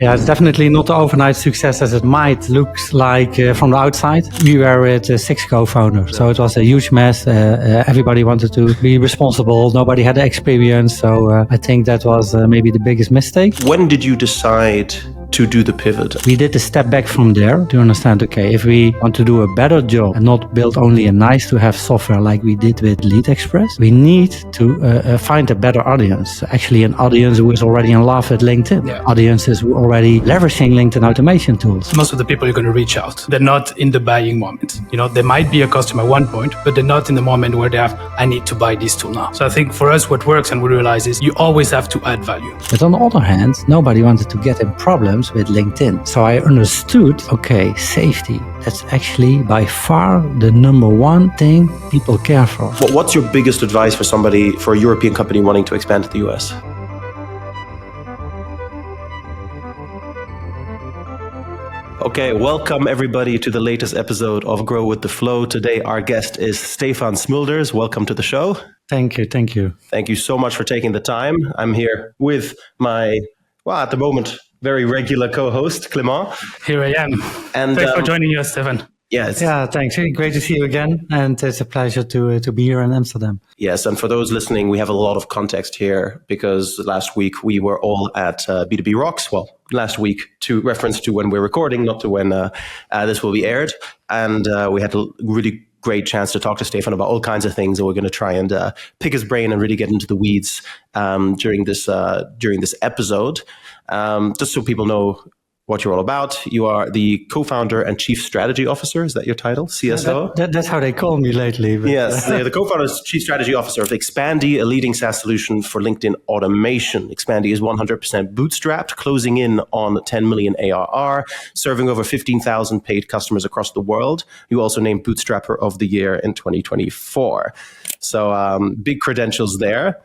Yeah, it's definitely not the overnight success as it might look like from the outside. We were with 6 co-founders, so it was a huge mess. Everybody wanted to be responsible. Nobody had the experience, so I think that was maybe the biggest mistake. When did you decide to do the pivot? We did a step back from there to understand, okay, if we want to do a better job and not build only a nice to have software like we did with Lead Express, we need to find a better audience. Actually, an audience who is already in love with LinkedIn. Audiences who are already leveraging LinkedIn automation tools. Most of the people you're going to reach out, they're not in the buying moment. They might be a customer at one point, but they're not in the moment where they have, I need to buy this tool now. So I think for us, what works and we realize is you always have to add value. But on the other hand, nobody wanted to get in problems with LinkedIn. So I understood, okay, safety, that's actually by far the number one thing people care for. What's your biggest advice for a European company wanting to expand to the US? Okay, welcome everybody to the latest episode of Grow with the Flow. Today our guest is Stefan Smulders. Welcome to the show. Thank you. Thank you so much for taking the time. I'm here with my, at the moment, very regular co-host, Clement. Here I am. And thanks for joining us, Stefan. Yeah, thanks. Great to see you again. And it's a pleasure to be here in Amsterdam. Yes, and for those listening, we have a lot of context here because last week we were all at B2B Rocks. Well, last week to reference to when we're recording, not to when this will be aired. And we had a really great chance to talk to Stefan about all kinds of things. And we're going to try and pick his brain and really get into the weeds during this episode. Just so people know what you're all about. You are the co-founder and chief strategy officer. Is that your title? CSO? That's how they call me lately. But Yes, the co-founder and chief strategy officer of Expandi, a leading SaaS solution for LinkedIn automation. Expandi is 100% bootstrapped, closing in on 10 million ARR, serving over 15,000 paid customers across the world. You also named Bootstrapper of the Year in 2024. So big credentials there.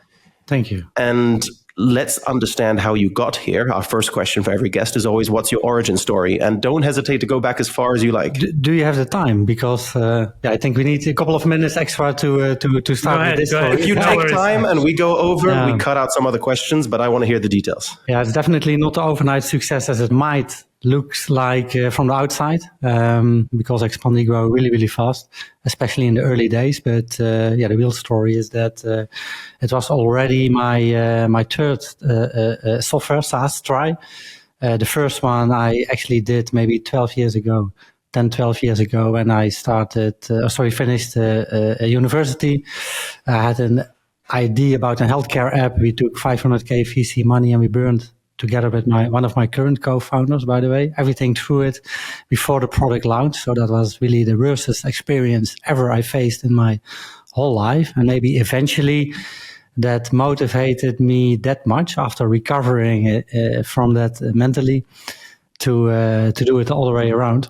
Thank you. And let's understand how you got here. Our first question for every guest is always, what's your origin story? And don't hesitate to go back as far as you like. Do you have the time? Because I think we need a couple of minutes extra to start with this story. If you take time and we go over, we cut out some other questions, but I want to hear the details. Yeah, it's definitely not the overnight success as it might looks like from the outside, because Expandi grow really, really fast, especially in the early days. But the real story is that it was already my third software SaaS try. The first one I actually did maybe 12 years ago, when I finished a university. I had an idea about a healthcare app. We took 500K VC money and we burned together with one of my current co-founders, by the way, everything through it before the product launch. So that was really the worst experience ever I faced in my whole life. And maybe eventually that motivated me that much after recovering from that mentally to do it all the way around.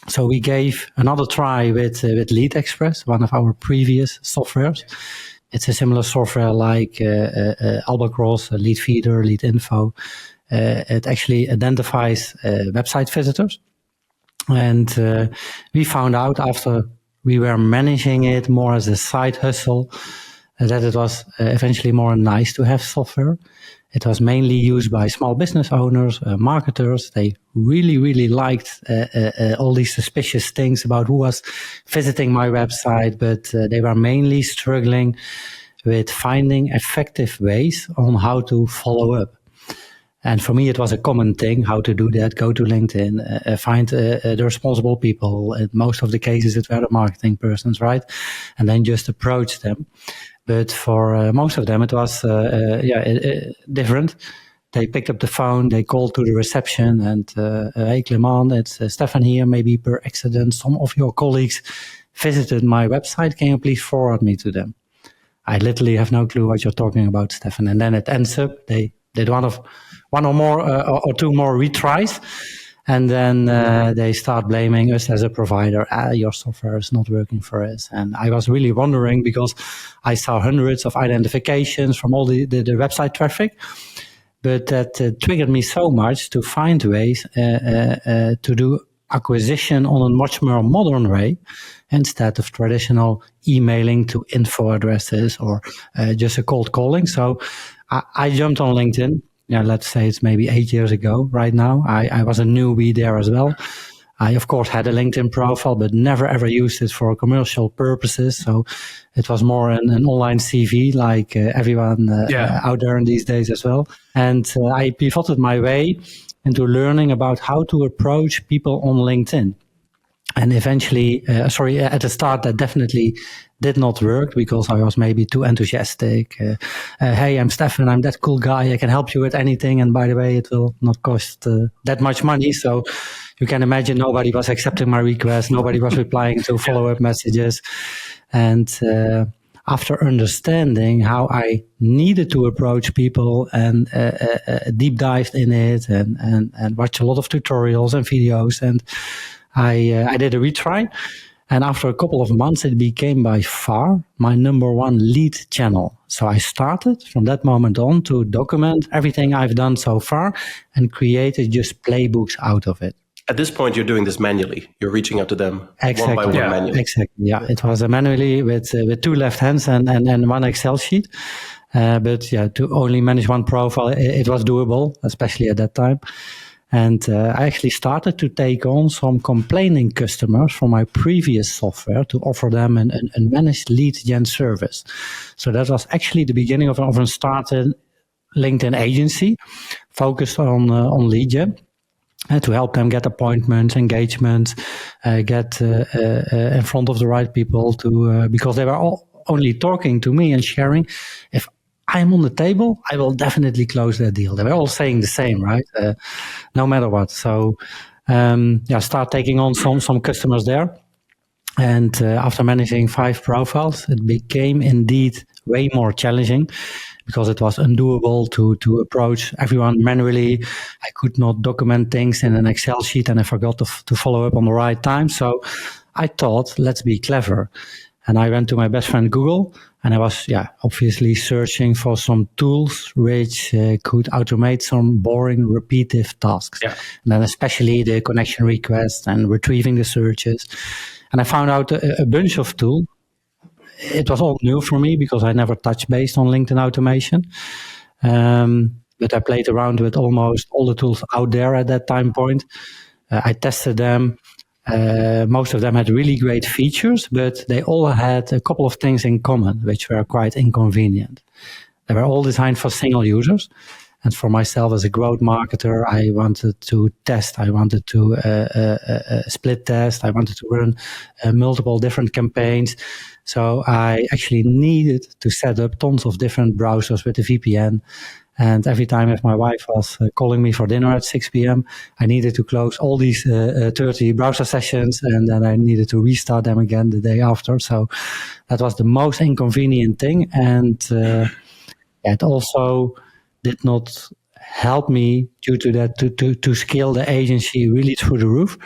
So we gave another try with Lead Express, one of our previous softwares. It's a similar software like Albacross, Lead Feeder, Lead Info. It actually identifies website visitors. And we found out after we were managing it more as a side hustle that it was eventually more nice to have software. It was mainly used by small business owners, marketers. They really, really liked all these suspicious things about who was visiting my website, but they were mainly struggling with finding effective ways on how to follow up. And for me, it was a common thing, how to do that. Go to LinkedIn, find the responsible people. In most of the cases, it were the marketing persons, right? And then just approach them. But for most of them, it was different. They picked up the phone, they called to the reception, and hey, Clement, it's Stefan here. Maybe per accident, some of your colleagues visited my website. Can you please forward me to them? I literally have no clue what you're talking about, Stefan. And then it ends up they did one or more or two more retries. And then they start blaming us as a provider. Your software is not working for us. And I was really wondering because I saw hundreds of identifications from all the website traffic. But that triggered me so much to find ways to do acquisition on a much more modern way instead of traditional emailing to info addresses or just a cold calling. So I jumped on LinkedIn. let's say it's maybe 8 years ago right now. I was a newbie there as well. I, of course, had a LinkedIn profile, but never ever used it for commercial purposes. So it was more an online CV like everyone out there in these days as well. And I pivoted my way into learning about how to approach people on LinkedIn. And eventually, at the start, that definitely did not work because I was maybe too enthusiastic. Hey, I'm Stefan. I'm that cool guy. I can help you with anything. And by the way, it will not cost that much money. So you can imagine nobody was accepting my request. Nobody was replying to follow-up messages. And after understanding how I needed to approach people and deep dived in it and watch a lot of tutorials and videos, and I did a retry. And after a couple of months, it became by far my number one lead channel. So I started from that moment on to document everything I've done so far and created just playbooks out of it. At this point, you're doing this manually. You're reaching out to them one by one manually. Exactly. Yeah, it was manually with two left hands and one Excel sheet. But yeah, to only manage one profile, it was doable, especially at that time. And I actually started to take on some complaining customers from my previous software to offer them a managed lead gen service. So that was actually the beginning of a started LinkedIn agency focused on lead gen. To help them get appointments, engagements, get in front of the right people because they were all only talking to me and sharing. If I'm on the table, I will definitely close that deal. They were all saying the same, right? No matter what. So, start taking on some customers there. And after managing 5 profiles, it became indeed way more challenging because it was undoable to approach everyone manually. I could not document things in an Excel sheet and I forgot to follow up on the right time. So I thought, let's be clever. And I went to my best friend Google and I was, obviously searching for some tools which could automate some boring, repetitive tasks. Yeah. And then especially the connection requests and retrieving the searches. And I found out a bunch of tools. It was all new for me because I never touched base on LinkedIn automation. But I played around with almost all the tools out there at that time point. I tested them. Most of them had really great features, but they all had a couple of things in common, which were quite inconvenient. They were all designed for single users. And for myself as a growth marketer, I wanted to test. I wanted to split test. I wanted to run multiple different campaigns. So I actually needed to set up tons of different browsers with the VPN. And every time if my wife was calling me for dinner at 6 p.m., I needed to close all these 30 browser sessions, and then I needed to restart them again the day after. So that was the most inconvenient thing. And it also did not help me due to that to scale the agency really through the roof.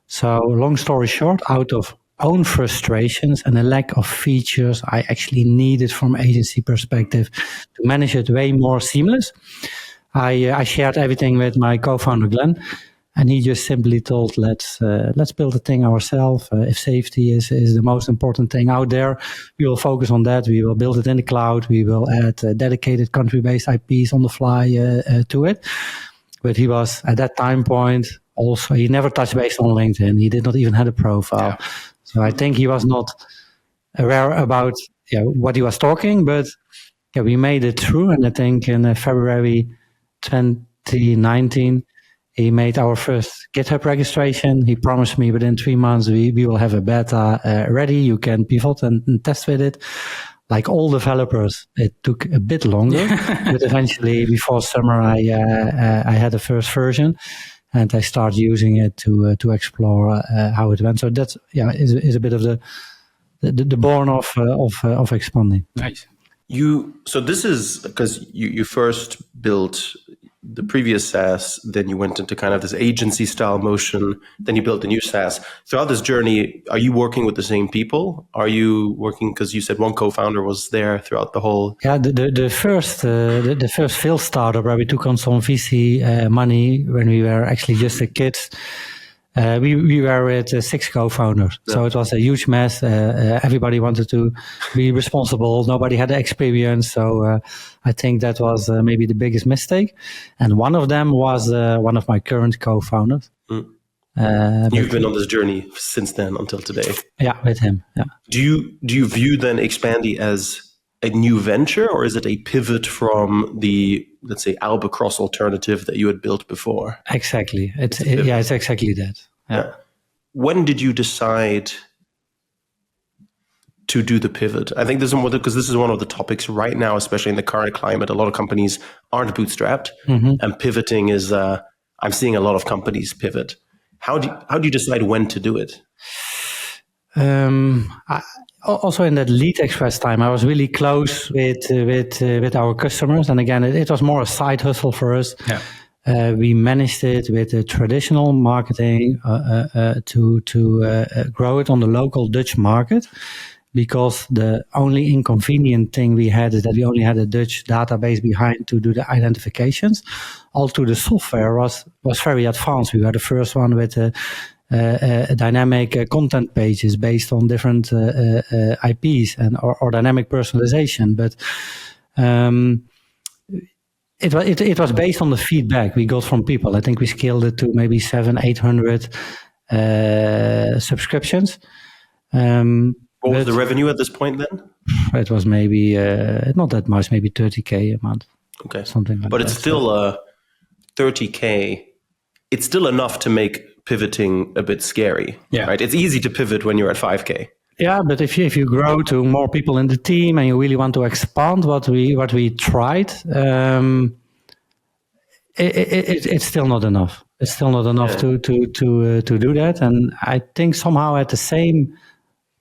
So long story short, out of own frustrations and a lack of features I actually needed from agency perspective to manage it way more seamless, I shared everything with my co-founder Glenn, and he just simply told, let's build the thing ourselves. If safety is the most important thing out there, we will focus on that. We will build it in the cloud. We will add dedicated country-based IPs on the fly to it. But he was at that time point also, he never touched base on LinkedIn. He did not even have a profile. Yeah. So I think he was not aware about what he was talking, but we made it through. And I think in February 2019, he made our first GitHub registration. He promised me within 3 months we will have a beta ready. You can pivot and test with it. Like all developers, it took a bit longer, but eventually before summer, I had the first version. And I started using it to explore how it went. So that's is a bit of the born of Expandi. Nice. So this is because you first built the previous SaaS, then you went into kind of this agency style motion, then you built the new SaaS. Throughout this journey, are you working with the same people? Are you working, because you said one co-founder was there throughout the whole? Yeah, the first failed startup where we took on some VC money when we were actually just a kids. We were with 6 co-founders, so it was a huge mess. Everybody wanted to be responsible. Nobody had the experience, so I think that was maybe the biggest mistake. And one of them was one of my current co-founders. You've been on this journey since then until today. Yeah, with him. Yeah. Do you view then Expandi as a new venture, or is it a pivot from the, let's say, Albatross alternative that you had built before? Exactly. It's exactly that. Yeah. When did you decide to do the pivot? I think this is one of the topics right now, especially in the current climate. A lot of companies aren't bootstrapped, and pivoting is. I'm seeing a lot of companies pivot. How do you decide when to do it? Also in that Lead Express time, I was really close with our customers, and again, it was more a side hustle for us. Yeah. We managed it with the traditional marketing to grow it on the local Dutch market, because the only inconvenient thing we had is that we only had a Dutch database behind to do the identifications. Also, the software was very advanced. We were the first one with dynamic content pages based on different IPs or dynamic personalization, but it was based on the feedback we got from people. I think we scaled it to maybe 700-800 subscriptions. What was the revenue at this point then? It was maybe not that much, maybe 30K a month. Okay, something like that. But it's still 30K. It's still enough to make pivoting a bit scary, right? It's easy to pivot when you're at 5K. Yeah, but if you grow to more people in the team and you really want to expand what we tried, it's still not enough. It's still not enough to do that. And I think somehow at the same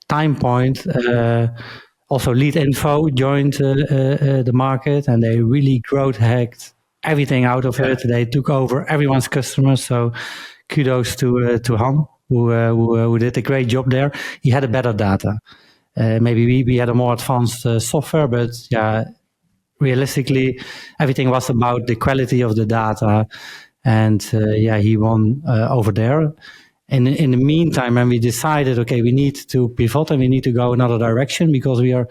time point, also Lead Info joined the market, and they really growth hacked everything out of it. They took over everyone's customers. So kudos to Han, who did a great job there. He had a better data. Maybe we had a more advanced software, but realistically, everything was about the quality of the data. And he won over there. And in the meantime, when we decided, okay, we need to pivot and we need to go another direction, because we are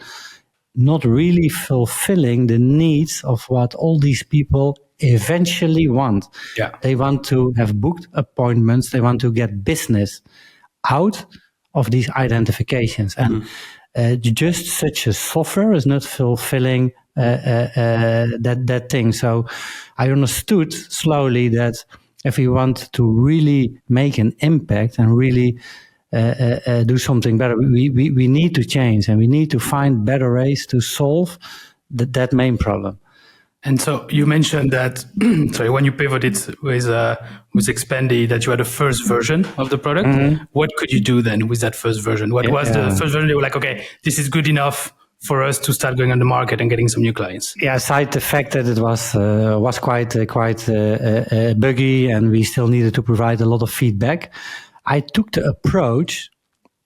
not really fulfilling the needs of what all these people eventually want. Yeah. They want to have booked appointments. They want to get business out of these identifications. And just such a software is not fulfilling that thing. So I understood slowly that if we want to really make an impact and really do something better, we need to change, and we need to find better ways to solve that main problem. And so you mentioned that, when you pivoted with Expandi, that you had a first version of the product. Mm-hmm. What could you do then with that first version? What was the first version? They were like, okay, this is good enough for us to start going on the market and getting some new clients. Yeah, aside the fact that it was quite buggy, and we still needed to provide a lot of feedback, I took the approach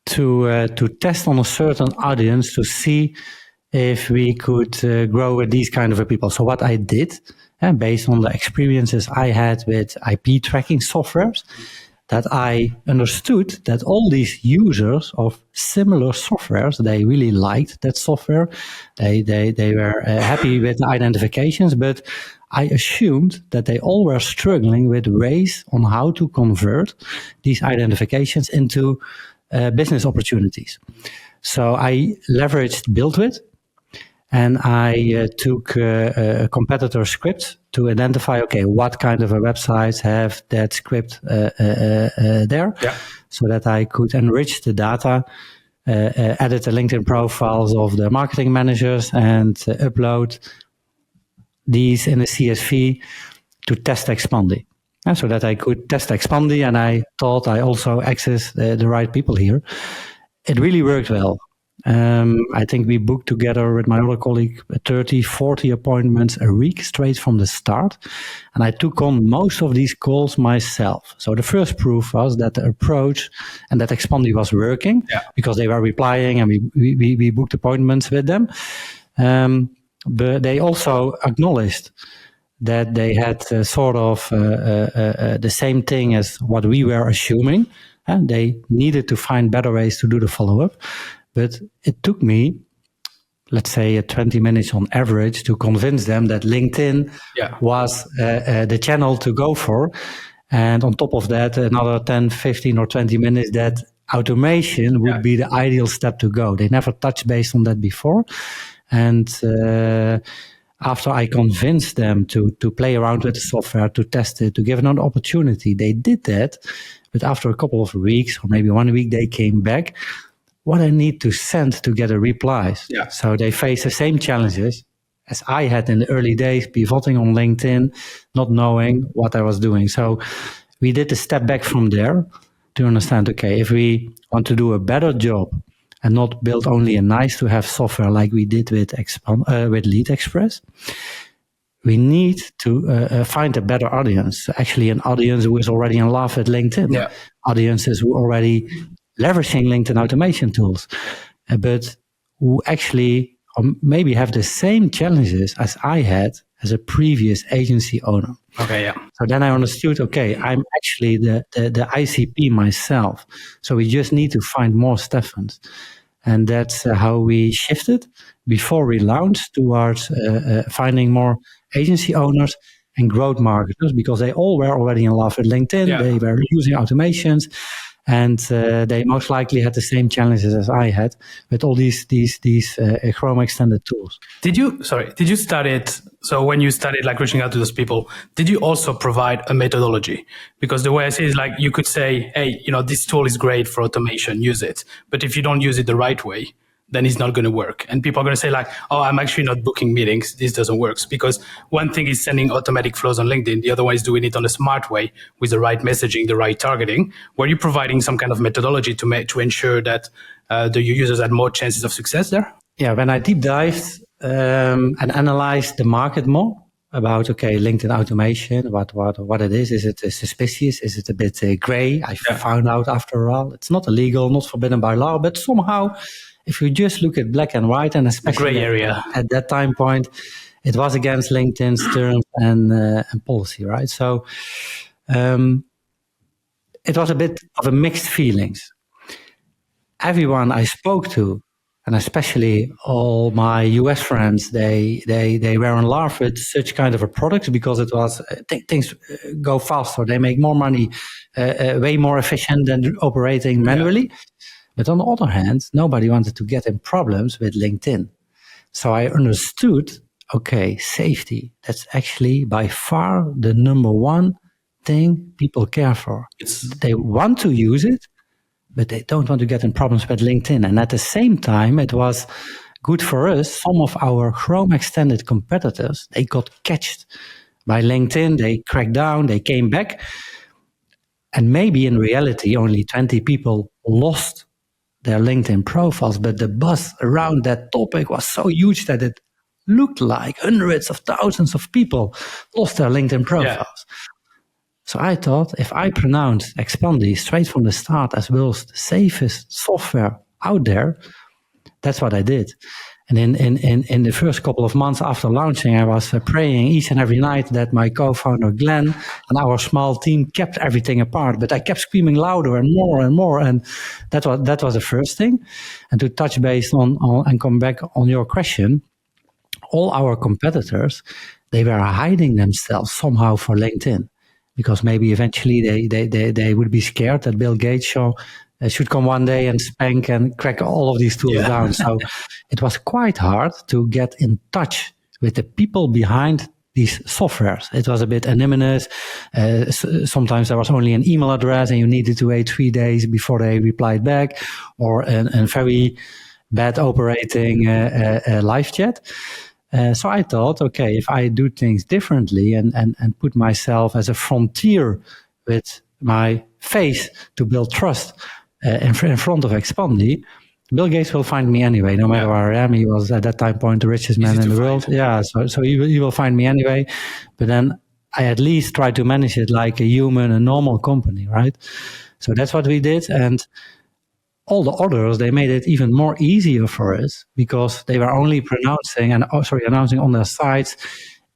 to test on a certain audience to see if we could grow with these kind of people. So what I did, based on the experiences I had with IP tracking softwares, that I understood that all these users of similar softwares, they really liked that software. They were happy with the identifications, but I assumed that they all were struggling with ways on how to convert these identifications into business opportunities. So I leveraged BuildWith, and I took a competitor script to identify, okay, what kind of a websites have that script there, so that I could enrich the data, edit the LinkedIn profiles of the marketing managers, and upload these in a CSV to test Expandi. So that I could test Expandi, and I thought I also access the right people here. It really worked well. I think we booked together with my other colleague 30, 40 appointments a week straight from the start. And I took on most of these calls myself. So the first proof was that the approach and that Expandi was working, because they were replying, and we booked appointments with them. But they also acknowledged that they had the same thing as what we were assuming, and they needed to find better ways to do the follow-up. But it took me, let's say, 20 minutes on average to convince them that LinkedIn was the channel to go for. And on top of that, another 10, 15 or 20 minutes that automation would be the ideal step to go. They never touched base on that before. And after I convinced them to play around with the software, to test it, to give it an opportunity, they did that. But after a couple of weeks or maybe 1 week, they came back. What I need to send to get a replies. Yeah. So they face the same challenges as I had in the early days, pivoting on LinkedIn, not knowing what I was doing. So we did a step back from there to understand, okay, if we want to do a better job and not build only a nice to have software like we did with Lead Express, we need to find a better audience. Actually, an audience who is already in love with LinkedIn. Yeah. Audiences who already leveraging LinkedIn automation tools, but who actually maybe have the same challenges as I had as a previous agency owner. Okay, yeah. So then I understood, okay, I'm actually the ICP myself. So we just need to find more Stefans. And that's how we shifted before we launched towards finding more agency owners and growth marketers, because they all were already in love with LinkedIn. Yeah. They were using automations. And they most likely had the same challenges as I had with all these Chrome extended tools. Did you start it? So when you started like reaching out to those people, did you also provide a methodology? Because the way I see it is like you could say, hey, this tool is great for automation, use it. But if you don't use it the right way, then it's not going to work. And people are going to say like, oh, I'm actually not booking meetings. This doesn't work. Because one thing is sending automatic flows on LinkedIn. The other one is doing it on a smart way with the right messaging, the right targeting. Were you providing some kind of methodology to ensure that your users had more chances of success there? Yeah, when I deep dived and analyzed the market more about, okay, LinkedIn automation, what it is it suspicious? Is it a bit gray? I found out after all, it's not illegal, not forbidden by law, but somehow, if you just look at black and white, and especially gray area at that time point, it was against LinkedIn's terms and policy, right? So it was a bit of a mixed feelings. Everyone I spoke to, and especially all my US friends, they were in love with such kind of a product because it was things go faster. They make more money, way more efficient than operating manually. Yeah. But on the other hand, nobody wanted to get in problems with LinkedIn. So I understood, okay, safety, that's actually by far the number one thing people care for. They want to use it, but they don't want to get in problems with LinkedIn. And at the same time, it was good for us. Some of our Chrome extended competitors, they got catched by LinkedIn. They cracked down, they came back. And maybe in reality, only 20 people lost their LinkedIn profiles, but the buzz around that topic was so huge that it looked like hundreds of thousands of people lost their LinkedIn profiles. Yeah. So I thought, if I pronounce Expandi straight from the start as world's safest software out there, that's what I did. And in the first couple of months after launching, I was praying each and every night that my co-founder Glenn and our small team kept everything apart. But I kept screaming louder and more and more. And that was the first thing. And to touch base on and come back on your question, all our competitors, they were hiding themselves somehow for LinkedIn, because maybe eventually they would be scared that Bill Gates should come one day and spank and crack all of these tools down. So it was quite hard to get in touch with the people behind these softwares. It was a bit anonymous. Sometimes there was only an email address and you needed to wait 3 days before they replied back, or a very bad operating live chat. So I thought, okay, if I do things differently and put myself as a frontier with my face to build trust in front of Expandi, Bill Gates will find me anyway, no matter where I am. He was at that time point the richest man in the world. Yeah, so he will find me anyway. But then I at least try to manage it like a human, a normal company, right? So that's what we did. And all the others, they made it even more easier for us because they were only announcing on their sites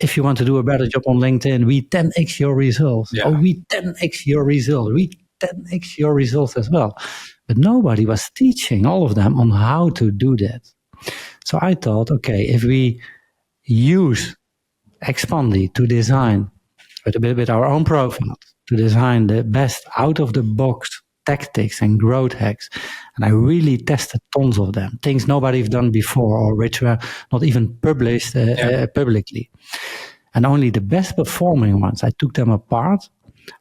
if you want to do a better job on LinkedIn, we 10x your results. Yeah. Oh, we 10x your results. We 10x your results as well. But nobody was teaching all of them on how to do that. So I thought, okay, if we use Expandi to design with our own profile, to design the best out-of-the-box tactics and growth hacks. And I really tested tons of them, things nobody's done before or which were not even published publicly. And only the best performing ones, I took them apart.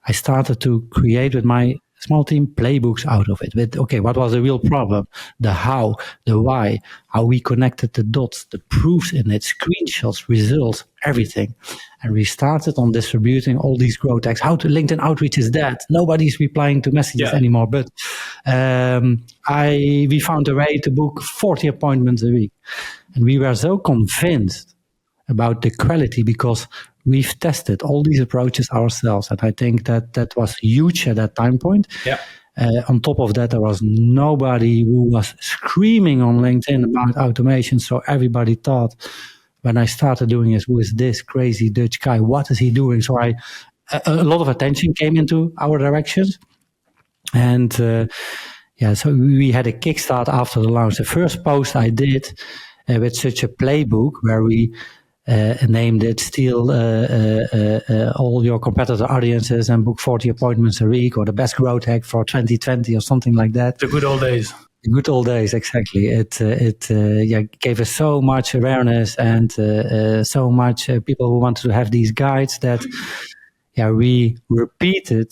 I started to create with my small team playbooks out of it. With, okay, what was the real problem? The how, the why, how we connected the dots, the proofs in it, screenshots, results, everything. And we started on distributing all these growth hacks. How to LinkedIn outreach is dead. Nobody's replying to messages anymore. But we found a way to book 40 appointments a week. And we were so convinced about the quality because we've tested all these approaches ourselves. And I think that was huge at that time point. Yeah. On top of that, there was nobody who was screaming on LinkedIn about automation. So everybody thought, when I started doing this, who is this crazy Dutch guy? What is he doing? So a lot of attention came into our directions. And so we had a kickstart after the launch. The first post I did with such a playbook where we named it Steal all your competitor audiences and book 40 appointments a week, or the best growth hack for 2020 or something like that. The good old days. The good old days, exactly. It gave us so much awareness and so much people who wanted to have these guides that we repeated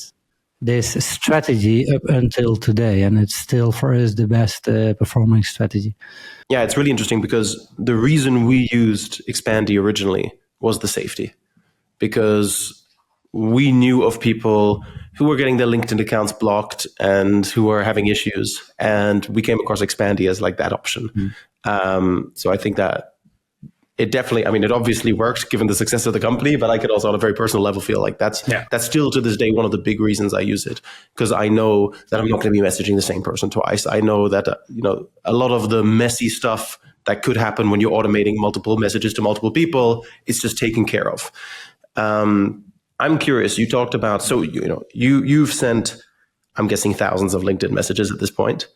this strategy up until today, and it's still for us the best performing strategy. Yeah, it's really interesting because the reason we used Expandi originally was the safety, because we knew of people who were getting their LinkedIn accounts blocked and who were having issues, and we came across Expandi as like that option. So I think that it definitely, I mean, it obviously works given the success of the company, but I could also on a very personal level feel like that's still to this day one of the big reasons I use it, because I know that I'm not going to be messaging the same person twice. I know that a lot of the messy stuff that could happen when you're automating multiple messages to multiple people is just taken care of. I'm curious, you talked about, so you've sent, I'm guessing, thousands of LinkedIn messages at this point.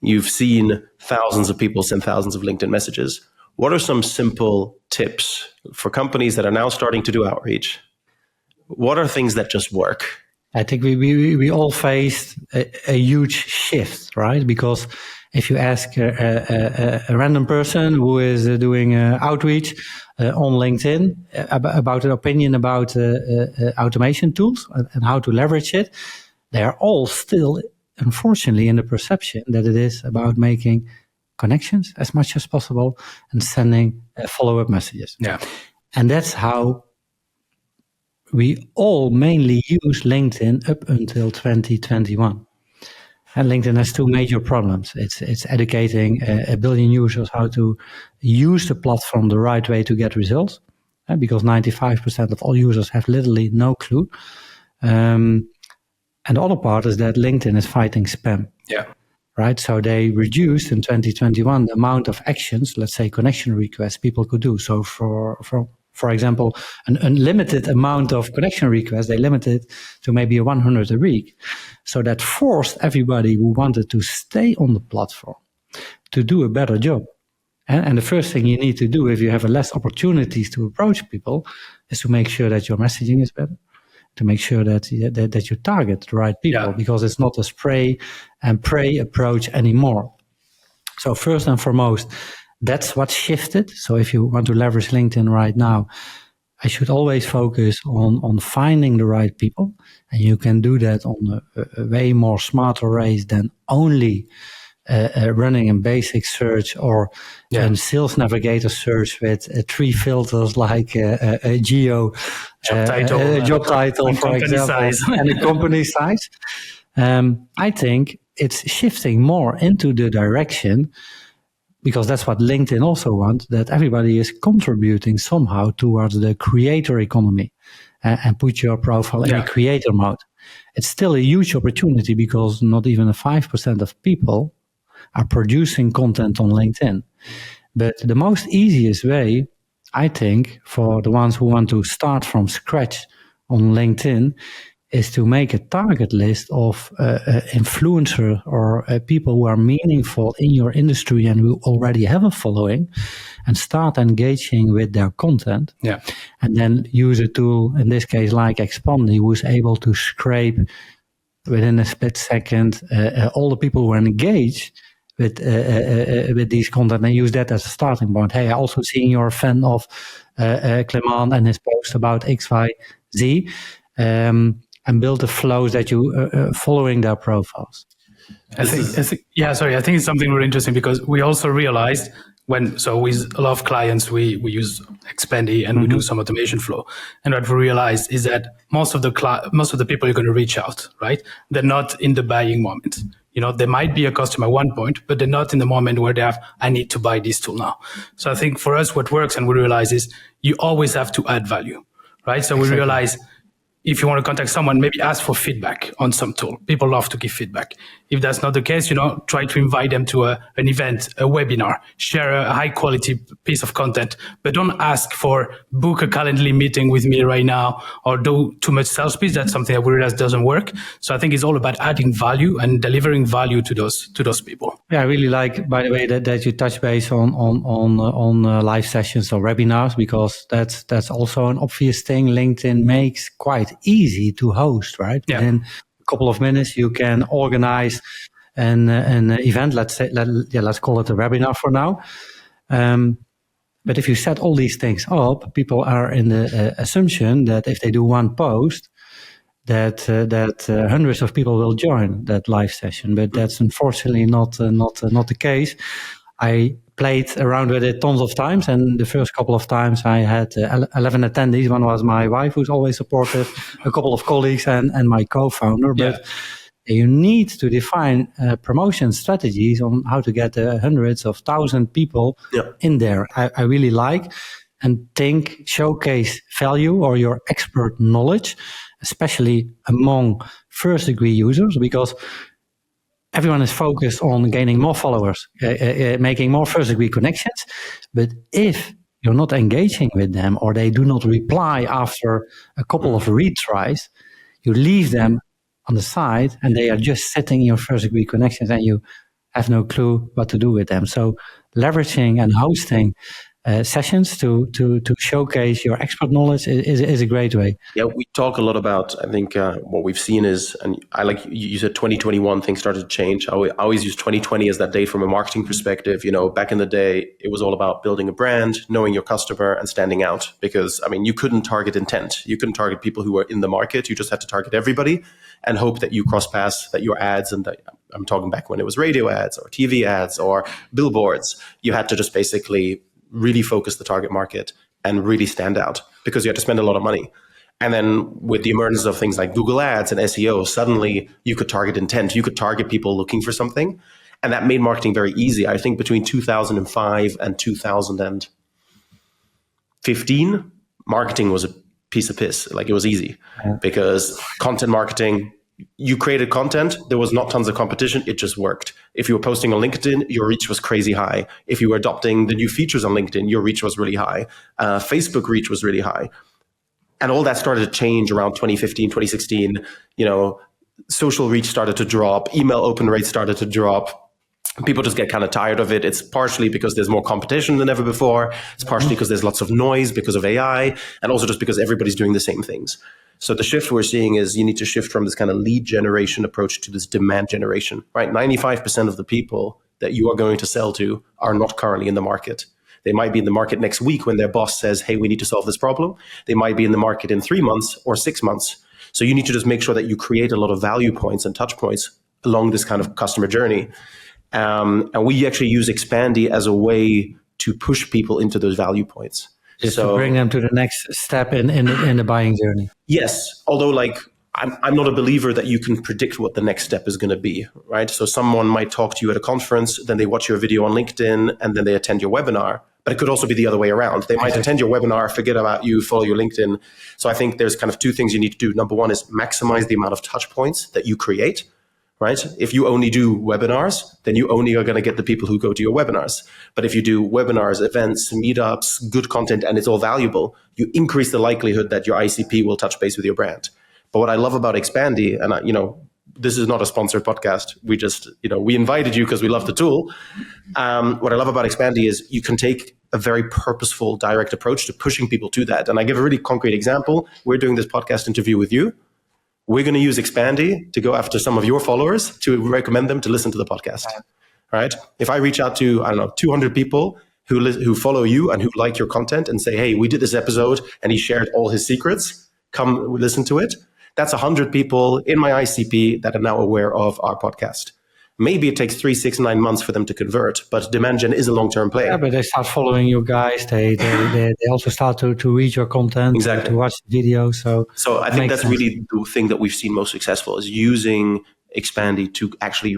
You've seen thousands of people send thousands of LinkedIn messages. What are some simple tips for companies that are now starting to do outreach? What are things that just work? I think we all faced a huge shift, right? Because if you ask a random person who is doing outreach on LinkedIn about an opinion about automation tools and how to leverage it, they are all still, unfortunately, in the perception that it is about making connections as much as possible and sending follow-up messages. Yeah. And that's how we all mainly use LinkedIn up until 2021. And LinkedIn has two major problems. It's educating a billion users how to use the platform the right way to get results, because 95% of all users have literally no clue. And the other part is that LinkedIn is fighting spam. Yeah. Right, so they reduced in 2021 the amount of actions, let's say connection requests, people could do. So for example, an unlimited amount of connection requests, they limited to maybe 100 a week. So that forced everybody who wanted to stay on the platform to do a better job. And the first thing you need to do if you have less opportunities to approach people is to make sure that your messaging is better, to make sure that you target the right people, because it's not a spray and pray approach anymore. So first and foremost, that's what shifted. So if you want to leverage LinkedIn right now, I should always focus on finding the right people. And you can do that on a way more smarter ways than only running a basic search or a sales navigator search with 3 filters like a geo, job title, for example, size. And a company size. I think it's shifting more into the direction, because that's what LinkedIn also wants, that everybody is contributing somehow towards the creator economy and put your profile in a creator mode. It's still a huge opportunity because not even 5% of people are producing content on LinkedIn. But the most easiest way I think for the ones who want to start from scratch on LinkedIn is to make a target list of influencers or people who are meaningful in your industry and who already have a following, and start engaging with their content. Yeah. And then use a tool, in this case like Expandi, who is able to scrape within a split second all the people who are engaged with these content, and use that as a starting point. Hey, I also seen you're a fan of Clement and his post about XYZ, and build the flows that you following their profiles. I think it's something really interesting, because we also realized with a lot of clients, we use Expandi and we do some automation flow. And what we realized is that most of the people you're going to reach out, right? They're not in the buying moment. They might be a customer at one point, but they're not in the moment where I need to buy this tool now. So I think for us, what works and we realize is you always have to add value, right? So we realize if you want to contact someone, maybe ask for feedback on some tool. People love to give feedback. If that's not the case, try to invite them to an event, a webinar, share a high quality piece of content, but don't ask for book a Calendly meeting with me right now or do too much sales pitch. That's something that we realize doesn't work. So I think it's all about adding value and delivering value to those people. Yeah, I really like, by the way, that you touch base on live sessions or webinars, because that's also an obvious thing LinkedIn makes quite easy to host, right? Yeah. In a couple of minutes, you can organize an event. Let's call it a webinar for now. But if you set all these things up, people are in the assumption that if they do one post, that hundreds of people will join that live session. But that's unfortunately not the case. I played around with it tons of times, and the first couple of times I had 11 attendees. One was my wife, who's always supportive, a couple of colleagues, and my co-founder. But you need to define promotion strategies on how to get hundreds of thousand people in there. I really like and showcase value or your expert knowledge, especially among first degree users, because everyone is focused on gaining more followers, making more first degree connections. But if you're not engaging with them or they do not reply after a couple of retries, you leave them on the side and they are just sitting in your first degree connections and you have no clue what to do with them. So leveraging and hosting sessions to showcase your expert knowledge is a great way. Yeah, we talk a lot about, I think what we've seen is, and I like you said 2021, things started to change. I always use 2020 as that date from a marketing perspective. Back in the day, it was all about building a brand, knowing your customer and standing out, because you couldn't target intent. You couldn't target people who were in the market. You just had to target everybody and hope that you cross paths, that your ads, and I'm talking back when it was radio ads or TV ads or billboards, you had to just basically really focus the target market and really stand out, because you had to spend a lot of money. And then with the emergence of things like Google Ads and SEO, suddenly you could target intent. You could target people looking for something. And that made marketing very easy. I think between 2005 and 2015, marketing was a piece of piss. Like, it was easy because content marketing, you created content, there was not tons of competition, it just worked. If you were posting on LinkedIn, your reach was crazy high. If you were adopting the new features on LinkedIn, your reach was really high. Facebook reach was really high. And all that started to change around 2015, 2016. Social reach started to drop, email open rates started to drop. People just get kind of tired of it. It's partially because there's more competition than ever before. It's partially because there's lots of noise because of AI, and also just because everybody's doing the same things. So the shift we're seeing is you need to shift from this kind of lead generation approach to this demand generation, right? 95% of the people that you are going to sell to are not currently in the market. They might be in the market next week when their boss says, hey, we need to solve this problem. They might be in the market in 3 months or 6 months. So you need to just make sure that you create a lot of value points and touch points along this kind of customer journey. And we actually use Expandi as a way to push people into those value points. Just to bring them to the next step in the buying journey. Yes, although I'm not a believer that you can predict what the next step is going to be, right? So someone might talk to you at a conference, then they watch your video on LinkedIn, and then they attend your webinar. But it could also be the other way around. They might attend your webinar, forget about you, follow your LinkedIn. So I think there's kind of two things you need to do. Number one is maximize the amount of touch points that you create, right? If you only do webinars, then you only are going to get the people who go to your webinars. But if you do webinars, events, meetups, good content, and it's all valuable, you increase the likelihood that your ICP will touch base with your brand. But what I love about Expandi, and this is not a sponsored podcast. We just, we invited you because we love the tool. What I love about Expandi is you can take a very purposeful, direct approach to pushing people to that. And I give a really concrete example. We're doing this podcast interview with you. We're going to use Expandi to go after some of your followers to recommend them to listen to the podcast, right? If I reach out to, 200 people who follow you and who like your content and say, hey, we did this episode and he shared all his secrets, come listen to it. That's 100 people in my ICP that are now aware of our podcast. Maybe it takes 3, 6, 9 months for them to convert, but demand gen is a long-term play. Yeah, but they start following you guys. They also start to read your content, exactly. To watch the videos. So I think that's really the thing that we've seen most successful is using Expandi to actually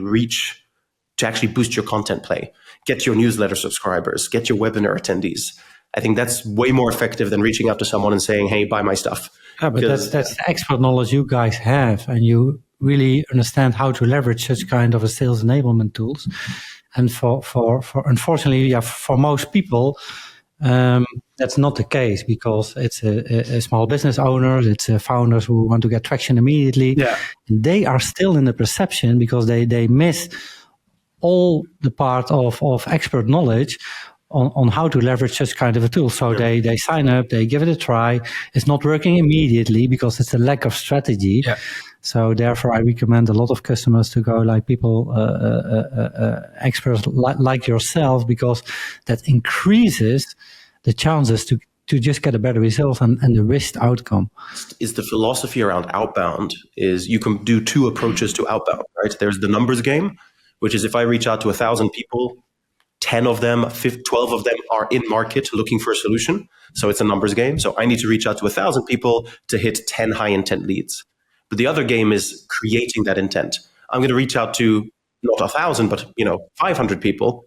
boost your content play, get your newsletter subscribers, get your webinar attendees. I think that's way more effective than reaching out to someone and saying, hey, buy my stuff. Yeah, but that's the expert knowledge you guys have, and you really understand how to leverage such kind of a sales enablement tools. And for unfortunately, for most people, that's not the case because it's a small business owners, it's founders who want to get traction immediately. Yeah. And they are still in the perception because they miss all the part of expert knowledge on how to leverage such kind of a tool. So they sign up, they give it a try. It's not working immediately because it's a lack of strategy. Yeah. So therefore, I recommend a lot of customers to go like people, experts like yourself, because that increases the chances to just get a better result and the risk outcome. Is the philosophy around outbound is you can do 2 approaches to outbound, right? There's the numbers game, which is if I reach out to 1,000 people, 10 of them, 12 of them are in market looking for a solution. So it's a numbers game. So I need to reach out to 1,000 people to hit 10 high intent leads. But the other game is creating that intent. I'm going to reach out to not 1,000, but 500 people,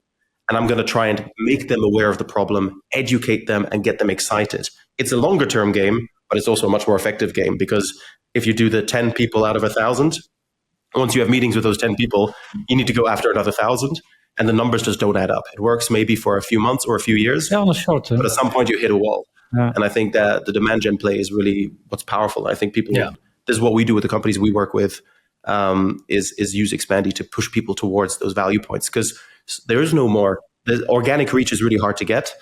and I'm going to try and make them aware of the problem, educate them, and get them excited. It's a longer term game, but it's also a much more effective game because if you do the 10 people out of 1,000, once you have meetings with those 10 people, you need to go after another 1,000. And the numbers just don't add up. It works maybe for a few months or a few years. Yeah, on the short term. But at some point you hit a wall. Yeah. And I think that the demand gen play is really what's powerful. I think people, this is what we do with the companies we work with, is use Expandi to push people towards those value points. Because there is no more, the organic reach is really hard to get.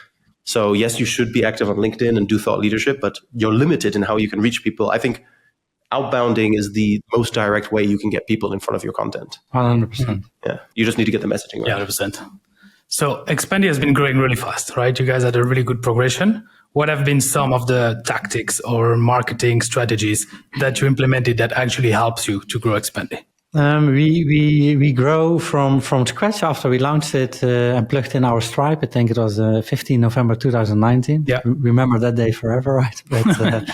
So yes, you should be active on LinkedIn and do thought leadership, but you're limited in how you can reach people. I think outbounding is the most direct way you can get people in front of your content. 100%. Yeah, you just need to get the messaging right. Yeah, 100%. So Expandi has been growing really fast, right? You guys had a really good progression. What have been some of the tactics or marketing strategies that you implemented that actually helps you to grow Expandi? We grow from scratch after we launched it and plugged in our Stripe. I think it was 15 November 2019. Yeah. Remember that day forever, right? But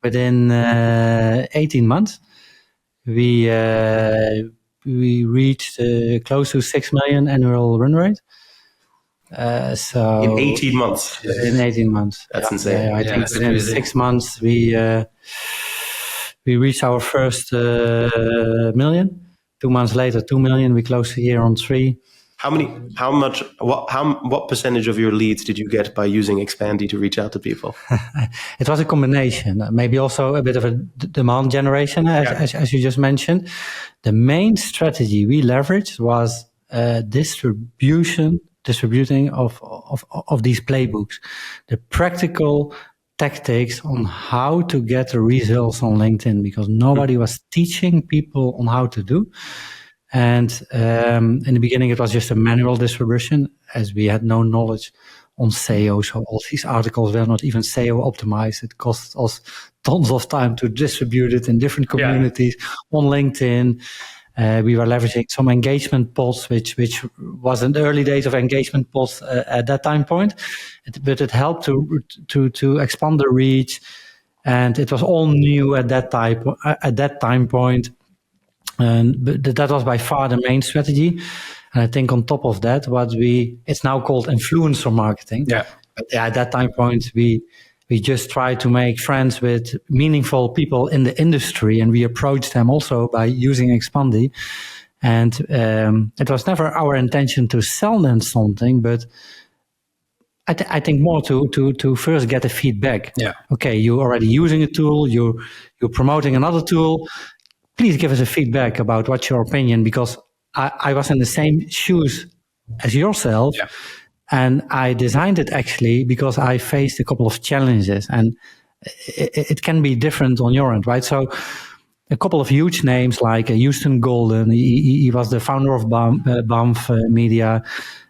within 18 months, we reached close to 6 million annual run rate. So in 18 months. In 18 months. That's insane. I think within 6 months we reached our first million. 2 months later, 2 million. We closed the year on 3. What percentage of your leads did you get by using Expandi to reach out to people? It was a combination, maybe also a bit of a demand generation, as you just mentioned. The main strategy we leveraged was distributing of these playbooks, the practical tactics on how to get the results on LinkedIn, because nobody was teaching people on how to do. And in the beginning, it was just a manual distribution, as we had no knowledge on SEO. So all these articles were not even SEO optimized. It cost us tons of time to distribute it in different communities on LinkedIn. We were leveraging some engagement pods, which was in the early days of engagement pods at that time point. But it helped to expand the reach, and it was all new at that time point. But that was by far the main strategy. And I think on top of that, it's now called influencer marketing. Yeah. But at that time point, we just tried to make friends with meaningful people in the industry, and we approached them also by using Expandi. And it was never our intention to sell them something, but I think more to first get the feedback. Yeah. Okay, you're already using a tool, you're promoting another tool. Please give us a feedback about what's your opinion, because I was in the same shoes as yourself. Yeah. And I designed it actually because I faced a couple of challenges, and it can be different on your end, right? So a couple of huge names like Houston Golden, he was the founder of Banff Media.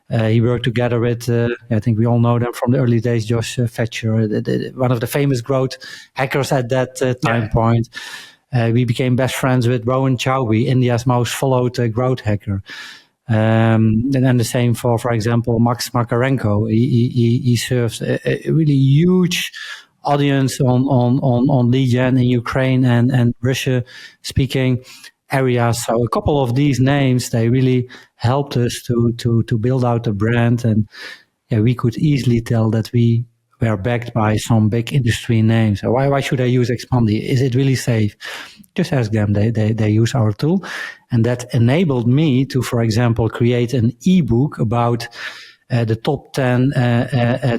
He worked together with, I think we all know them from the early days, Josh Fetcher, one of the famous growth hackers at that time point. We became best friends with Rowan Chowbey, India's most followed growth hacker. And then the same for example, Max Makarenko. He serves a really huge audience on lead gen in Ukraine and Russia speaking areas. So a couple of these names, they really helped us to build out the brand. And we could easily tell that we were backed by some big industry names. So why should I use Expandi? Is it really safe? Just ask them. They use our tool. And that enabled me to, for example, create an ebook about the top 10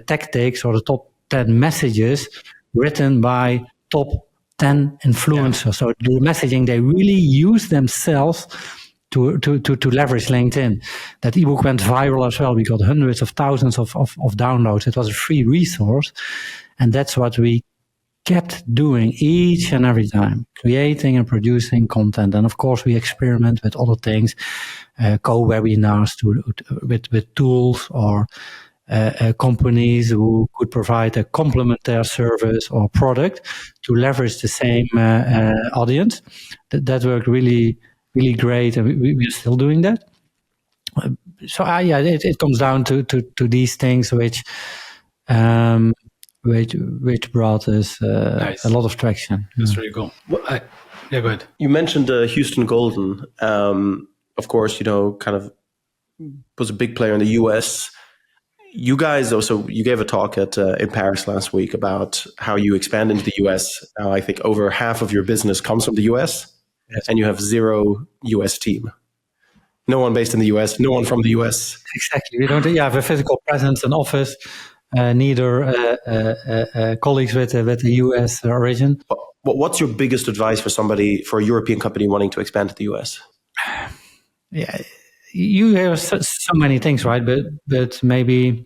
tactics or the top 10 messages written by top 10 influencers. Yeah. So the messaging, they really use themselves to leverage LinkedIn. That ebook went viral as well. We got hundreds of thousands of downloads. It was a free resource. And that's what we kept doing each and every time, creating and producing content. And of course, we experiment with other things, co-webinars with tools or companies who could provide a complementary service or product to leverage the same audience. That worked really, really great, and we're still doing that. So it comes down to these things which brought us nice. A lot of traction. That's really cool. Well, go ahead. You mentioned Houston Golden. Of course, kind of was a big player in the US. You guys also, you gave a talk in Paris last week about how you expand into the US. Now, I think over half of your business comes from the US, yes. And you have 0 US team. No one based in the US, no one from the US. Exactly. We don't have a physical presence, an office, neither colleagues with a US origin. What's your biggest advice for a European company wanting to expand to the US? Yeah, you have so many things, right? But maybe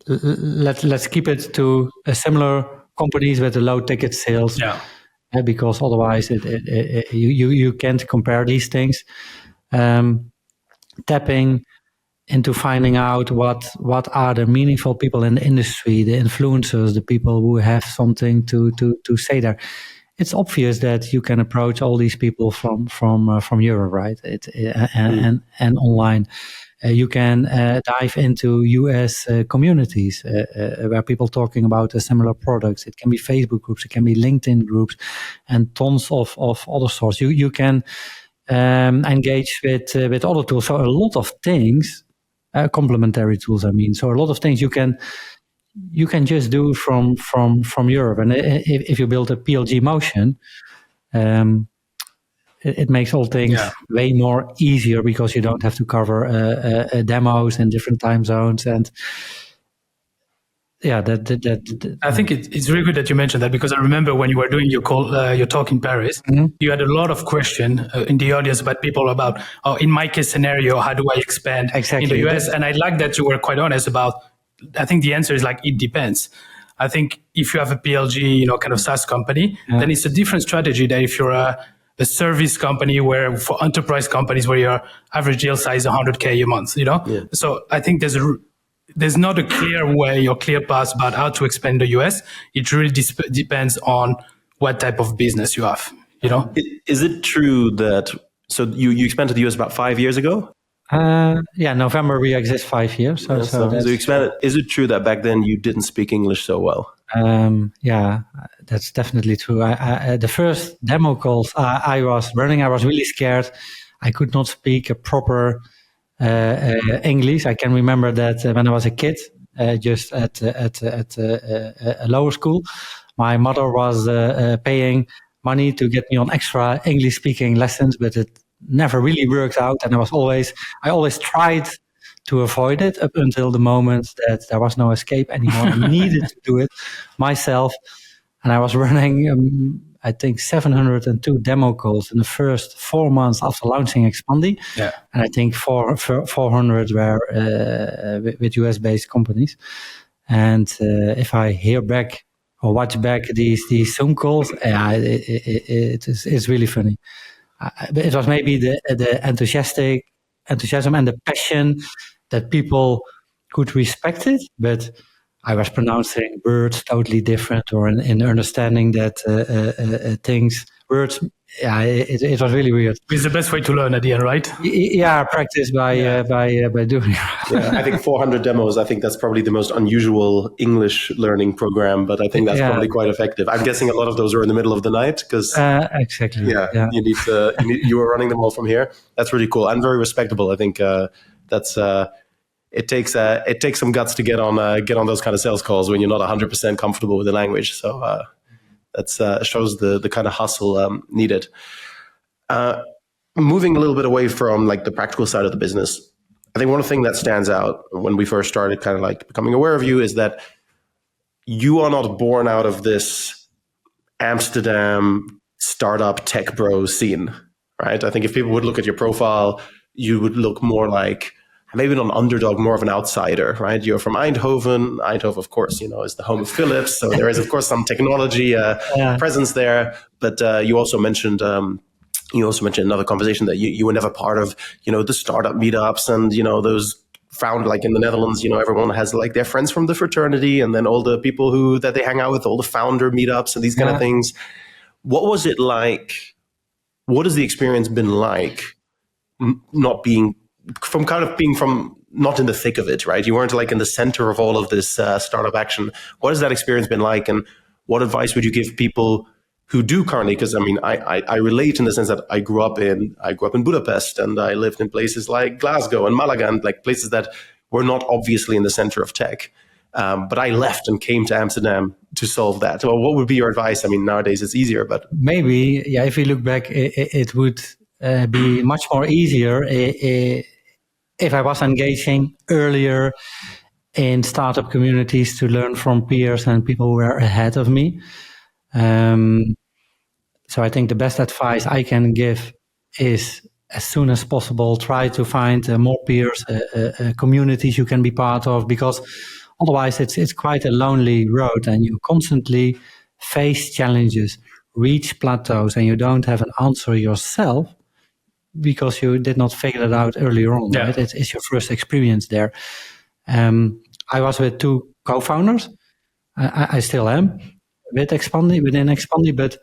let's keep it to a similar companies with a low ticket sales. Yeah. Because otherwise you can't compare these things. Tapping into finding out what are the meaningful people in the industry, the influencers, the people who have something to say there. It's obvious that you can approach all these people from Europe, right? And online. You can dive into US communities where people talking about similar products. It can be Facebook groups, it can be LinkedIn groups, and tons of other sorts. You can engage with other tools. So a lot of things, complementary tools. I mean, so a lot of things you can just do from Europe. And if you build a PLG motion, it makes all things way more easier because you don't have to cover demos in different time zones. And that I think it's really good that you mentioned that, because I remember when you were doing your talk in Paris, you had a lot of questions in the audience about people about, in my case scenario, how do I expand in the US? And I like that you were quite honest about, I think the answer is like, it depends. I think if you have a PLG, kind of SaaS company, then it's a different strategy than if you're a service company where for enterprise companies where your average deal size is 100K a month, Yeah. So I think there's not a clear way or clear path about how to expand the US. It really depends on what type of business you have, Is it true that, so you expanded to the US about 5 years ago? November we exist 5 years. So you expanded. Is it true that back then you didn't speak English so well? That's definitely true. The first demo calls I was running, I was really scared. I could not speak a proper English. I can remember that when I was a kid, just at a lower school, my mother was paying money to get me on extra English speaking lessons, but never really worked out, and I always tried to avoid it up until the moment that there was no escape anymore. I needed to do it myself, and I was running, I think, 702 demo calls in the first 4 months after launching Expandi, and I think 400 were with US-based companies. And if I hear back or watch back these Zoom calls, it's really funny. It was maybe the enthusiasm and the passion that people could respect it, but I was pronouncing words totally different, or in understanding that words. Yeah, it was really weird. It's the best way to learn at the end, right? Yeah, practice by doing. Yeah, I think 400 demos. I think that's probably the most unusual English learning program, but I think that's probably quite effective. I'm guessing a lot of those are in the middle of the night because exactly. Yeah, you were running them all from here. That's really cool and very respectable. I think that's. It takes some guts to get on those kind of sales calls when you're not 100% comfortable with the language. So that shows the kind of hustle needed. Moving a little bit away from like the practical side of the business, I think one thing that stands out when we first started kind of like becoming aware of you is that you are not born out of this Amsterdam startup tech bro scene, right? I think if people would look at your profile, you would look more like maybe not an underdog, more of an outsider, right? You're from Eindhoven. Eindhoven, of course, is the home of Philips. So there is, of course, some technology presence there. But you also mentioned in another conversation that you were never part of, the startup meetups and, those found like in the Netherlands, everyone has like their friends from the fraternity and then all the people that they hang out with, all the founder meetups and these kind of things. What was it like? What has the experience been like not being not in the thick of it, right? You weren't like in the center of all of this startup action. What has that experience been like? And what advice would you give people who do currently? Because I mean, I relate in the sense that I grew up in Budapest and I lived in places like Glasgow and Malaga and like places that were not obviously in the center of tech. But I left and came to Amsterdam to solve that. Well, what would be your advice? I mean, nowadays it's easier, but maybe, if you look back, it would be much more easier if I was engaging earlier in startup communities to learn from peers and people who were ahead of me. So I think the best advice I can give is, as soon as possible, try to find more peers, communities you can be part of, because otherwise it's quite a lonely road and you constantly face challenges, reach plateaus, and you don't have an answer yourself because you did not figure it out earlier on. Right? It's your first experience there. I was with two co-founders. I still am within Expandi, but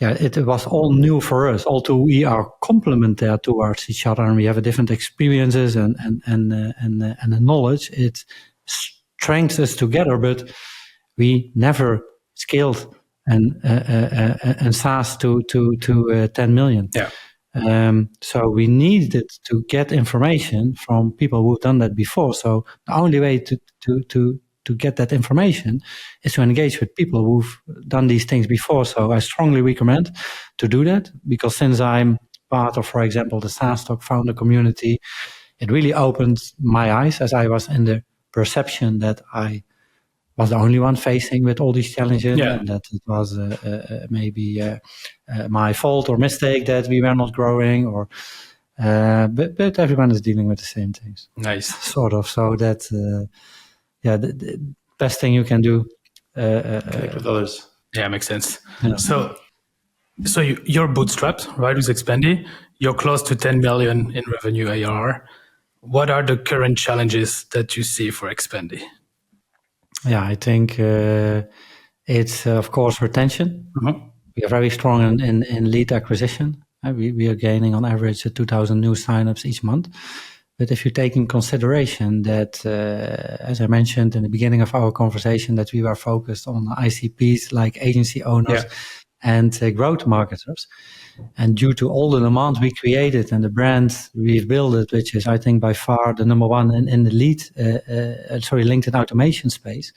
it was all new for us. Although we are complementary towards each other and we have different experiences and the knowledge, it strengthens us together. But we never scaled and SaaS to 10 million. Yeah. So we needed to get information from people who've done that before. So the only way to get that information is to engage with people who've done these things before. So I strongly recommend to do that, because since I'm part of, for example, the SaaS Talk founder community, it really opened my eyes, as I was in the perception that I was the only one facing with all these challenges, and that it was maybe my fault or mistake that we were not growing, or but everyone is dealing with the same things. Nice, sort of. So that the best thing you can do, connect with others. Yeah, makes sense. Yeah. So you're bootstrapped, right? With Expandi, you're close to 10 million in revenue ARR. What are the current challenges that you see for Expandi? Yeah, I think it's, of course, retention. Mm-hmm. We are very strong in lead acquisition. We are gaining on average 2,000 new signups each month. But if you take in consideration that, as I mentioned in the beginning of our conversation, that we were focused on ICPs like agency owners and growth marketers, and due to all the demand we created and the brand we've built, which is, I think, by far the number one in the LinkedIn automation space,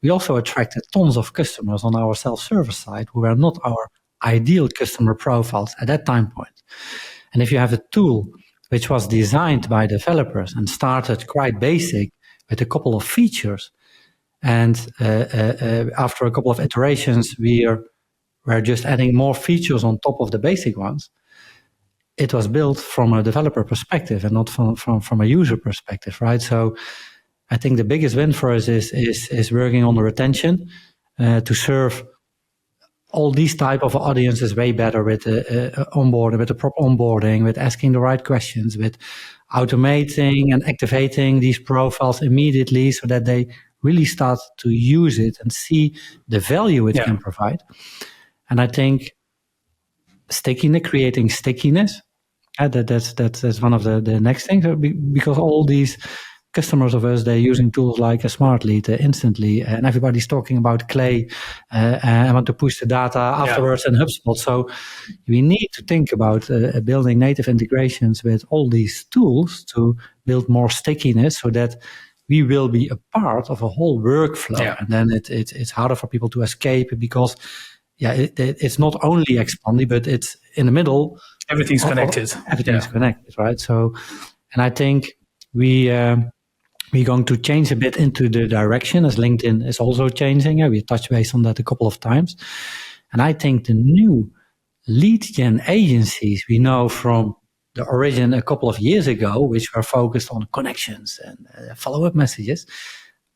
we also attracted tons of customers on our self-service side who were not our ideal customer profiles at that time point. And if you have a tool which was designed by developers and started quite basic with a couple of features, and after a couple of iterations, we're just adding more features on top of the basic ones. It was built from a developer perspective and not from a user perspective, right? So I think the biggest win for us is working on the retention to serve all these type of audiences way better with onboarding, with the proper onboarding, with asking the right questions, with automating and activating these profiles immediately so that they really start to use it and see the value it can provide. And I think creating stickiness, that's one of the next things, because all these customers of us, they're using tools like a Smart Lead instantly, and everybody's talking about Clay and want to push the data afterwards in HubSpot. So we need to think about building native integrations with all these tools to build more stickiness so that we will be a part of a whole workflow. Yeah. And then it's harder for people to escape because it's not only Expandi, but it's in the middle. Everything's connected. Everything's connected, right? So, and I think we're going to change a bit into the direction as LinkedIn is also changing. We touched base on that a couple of times. And I think the new lead gen agencies we know from the origin a couple of years ago, which were focused on connections and follow-up messages,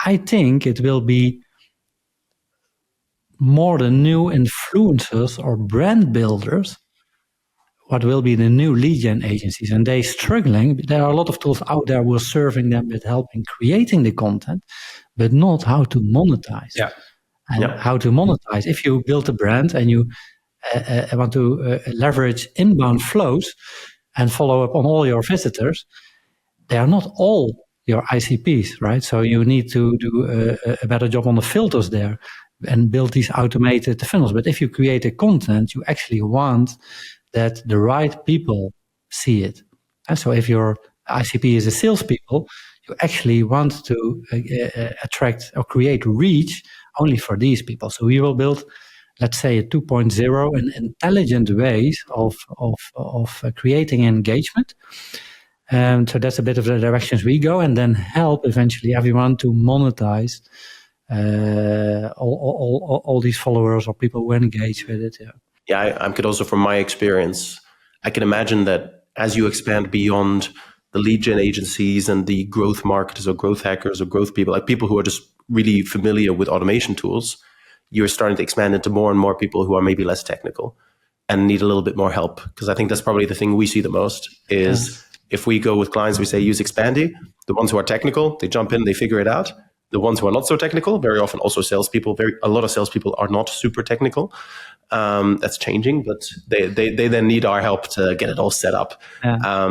I think it will be more the new influencers or brand builders what will be the new lead gen agencies. And they're struggling. There are a lot of tools out there who are serving them with helping creating the content, but not how to monetize. Yeah. And how to monetize. If you build a brand and you want to leverage inbound flows and follow up on all your visitors, they are not all your ICPs, right? So you need to do a better job on the filters there and build these automated funnels. But if you create a content, you actually want that the right people see it. And so if your ICP is a salespeople, you actually want to attract or create reach only for these people. So we will build, let's say, a 2.0 and intelligent ways of creating engagement. And so that's a bit of the directions we go, and then help eventually everyone to monetize all these followers or people who engage with it. Yeah, I could also, from my experience, I can imagine that as you expand beyond the lead gen agencies and the growth marketers or growth hackers or growth people, like people who are just really familiar with automation tools, you're starting to expand into more and more people who are maybe less technical and need a little bit more help. Because I think that's probably the thing we see the most is if we go with clients, we say use Expandi, the ones who are technical, they jump in, they figure it out. The ones who are not so technical, very often also salespeople, a lot of salespeople are not super technical. That's changing, but they then need our help to get it all set up. Yeah.